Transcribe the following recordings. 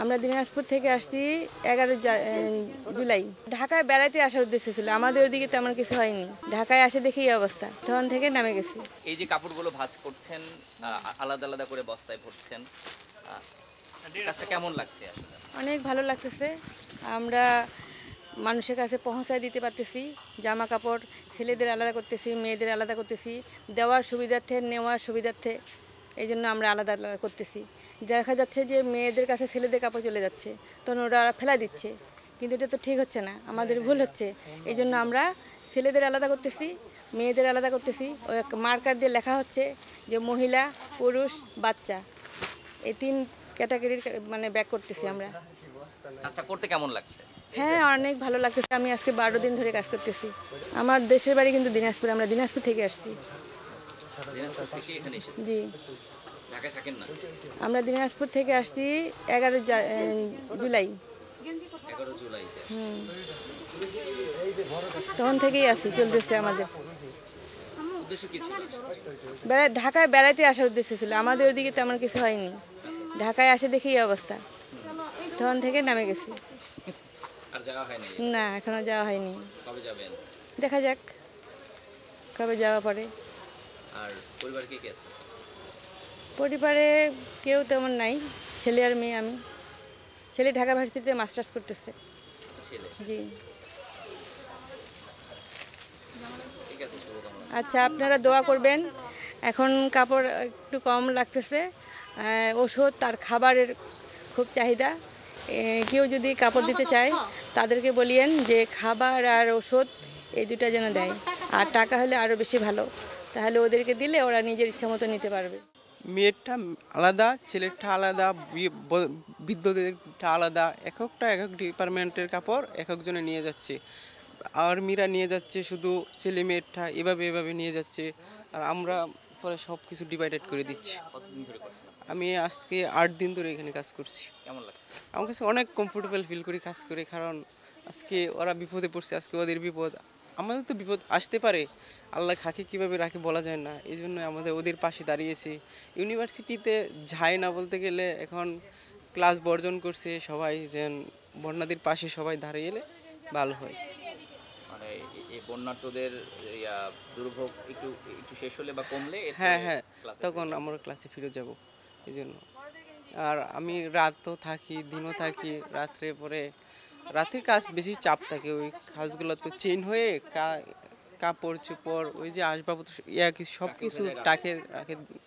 আমরা দিনাজপুর থেকে আসছি 11 জুলাই। ঢাকায় বেড়াতে আসার উদ্দেশ্য ছিল, আমাদের ওদিকে তেমন কিছু হয়নি। ঢাকায় আসে দেখি এই অবস্থা, তখন থেকে নামে গেছি। এই যে কাপড়গুলো ভাঁজ করছেন, আলাদা আলাদা করে বস্তায় ভরছেন, কাজটা কেমন লাগছে আসলে? অনেক ভালো লাগতেছে। আমরা মানুষের কাছে পৌঁছায় দিতে পারতেছি। জামা কাপড় ছেলেদের আলাদা করতেছি, মেয়েদের আলাদা করতেছি, দেওয়ার সুবিধার্থে নেওয়ার সুবিধার্থে এই জন্য আমরা আলাদা আলাদা করতেছি। দেখা যাচ্ছে যে মেয়েদের কাছে ছেলেদের কাপড় চলে যাচ্ছে, তখন ওরা ফেলা দিচ্ছে, কিন্তু এটা তো ঠিক হচ্ছে না, আমাদের ভুল হচ্ছে। এই জন্য আমরা ছেলেদের আলাদা করতেছি, মেয়েদের আলাদা করতেছি। ওই মার্কার দিয়ে লেখা হচ্ছে যে মহিলা, পুরুষ, বাচ্চা, এই 3 ক্যাটাগরির মানে ব্যাক করতেছি আমরা। কাজটা করতে কেমন লাগছে? হ্যাঁ, অনেক ভালো লাগতেছে। আমি আজকে 12 দিন ধরে কাজ করতেছি। আমার দেশের বাড়ি কিন্তু দিনাজপুর, আমরা দিনাজপুর থেকে আসছি। দিনাজপুর থেকে এখানে এসেছেন? জি, ঢাকায় থাকেন না? আমরা দিনাজপুর থেকে আসছি 11 জুলাই। 11 জুলাইতে। তখন থেকেই আছি, চলতেছে আমাদের। উদ্দেশ্য কি ছিল? ঢাকায় বেড়াতে আসার উদ্দেশ্য ছিল, আমাদের ওদিকে তেমন কিছু হয়নি। ঢাকায় আসে দেখি এই অবস্থা, তখন থেকে নামে গেছি। আর যাওয়া হয়নি? না, এখনো যাওয়া হয়নি। কবে যাবেন? দেখা যাক কবে যাওয়া পড়ে। আর পরিবারে কে কে আছে? পরিবারে কেউ তেমন নাই, ছেলে আর মেয়ে। আমি ছেলে ঢাকা ভার্সিটিতে মাস্টার্স করতেছে। ছেলে? জি। ঠিক আছে, শুভকামনা। আচ্ছা, আপনারা দোয়া করবেন। এখন কাপড় একটু কম লাগতেছে, ওষুধ আর খাবারের খুব চাহিদা। কেউ যদি কাপড় দিতে চায় তাদেরকে বলিয়েন যে খাবার আর ওষুধ এই দুটা যেন দেয়, আর টাকা হলে আরও বেশি ভালো, তাহলে ওদেরকে দিলে ওরা নিজের ইচ্ছা মতো নিতে পারবে। মেয়েরটা আলাদা, ছেলেরটা আলাদা, বৃদ্ধদেরটা আলাদা, এক এক ডিপার্টমেন্টের কাপড় এক একজনে নিয়ে যাচ্ছে। আর্মিরা নিয়ে যাচ্ছে শুধু ছেলে মেয়েরটা, এভাবে নিয়ে যাচ্ছে। আর আমরা পরে সব কিছু ডিভাইডেড করে দিচ্ছি। কতদিন ধরে করছেন? আমি আজকে 8 দিন ধরে এখানে কাজ করছি। কেমন লাগছে? আমার কাছে অনেক কমফোর্টেবল ফিল করি কাজ করে, কারণ আজকে ওরা বিপদে পড়ছে, আজকে ওদের বিপদ, আমাদের তো বিপদ আসতে পারে, আল্লাহ কাকে কীভাবে রাখে বলা যায় না। এই জন্য আমাদের ওদের পাশে দাঁড়িয়েছি। ইউনিভার্সিটিতে যায় না বলতে গেলে, এখন ক্লাস বর্জন করছে সবাই, যেন বন্যাদের পাশে সবাই দাঁড়িয়ে এলে ভালো হয়। মানে এই বন্যার্তদের দুর্ভোগ একটু একটু শেষ হলে বা কমলে হ্যাঁ, তখন আমরা ক্লাসে ফিরে যাব, এই জন্য। আর আমি রাতও থাকি, দিনও থাকি, রাত্রে পরে রাতের কাজ বেশি চাপ থাকে, ওই কাজগুলো তো চেন হয়ে কাপড় চোপড়, ওই যে আসবাবপত্র সব কিছু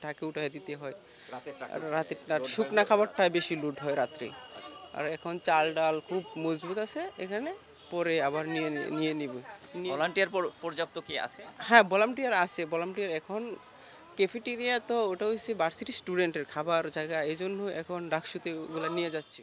টাকে উঠায় দিতে হয়। আর রাতের শুকনা খাবারটা বেশি লুট হয় রাত্রে। আর এখন চাল ডাল খুব মজবুত আছে এখানে, পরে আবার নিয়ে নিব। ভলান্টিয়ার পর্যাপ্ত কি আছে? হ্যাঁ, ভলান্টিয়ার আছে। ভলান্টিয়ার এখন ক্যাফেটেরিয়া, তো ওটা হচ্ছে ভার্সিটি স্টুডেন্টের খাবার জায়গা, এই জন্য এখন ডাকসুতে ওগুলো নিয়ে যাচ্ছি।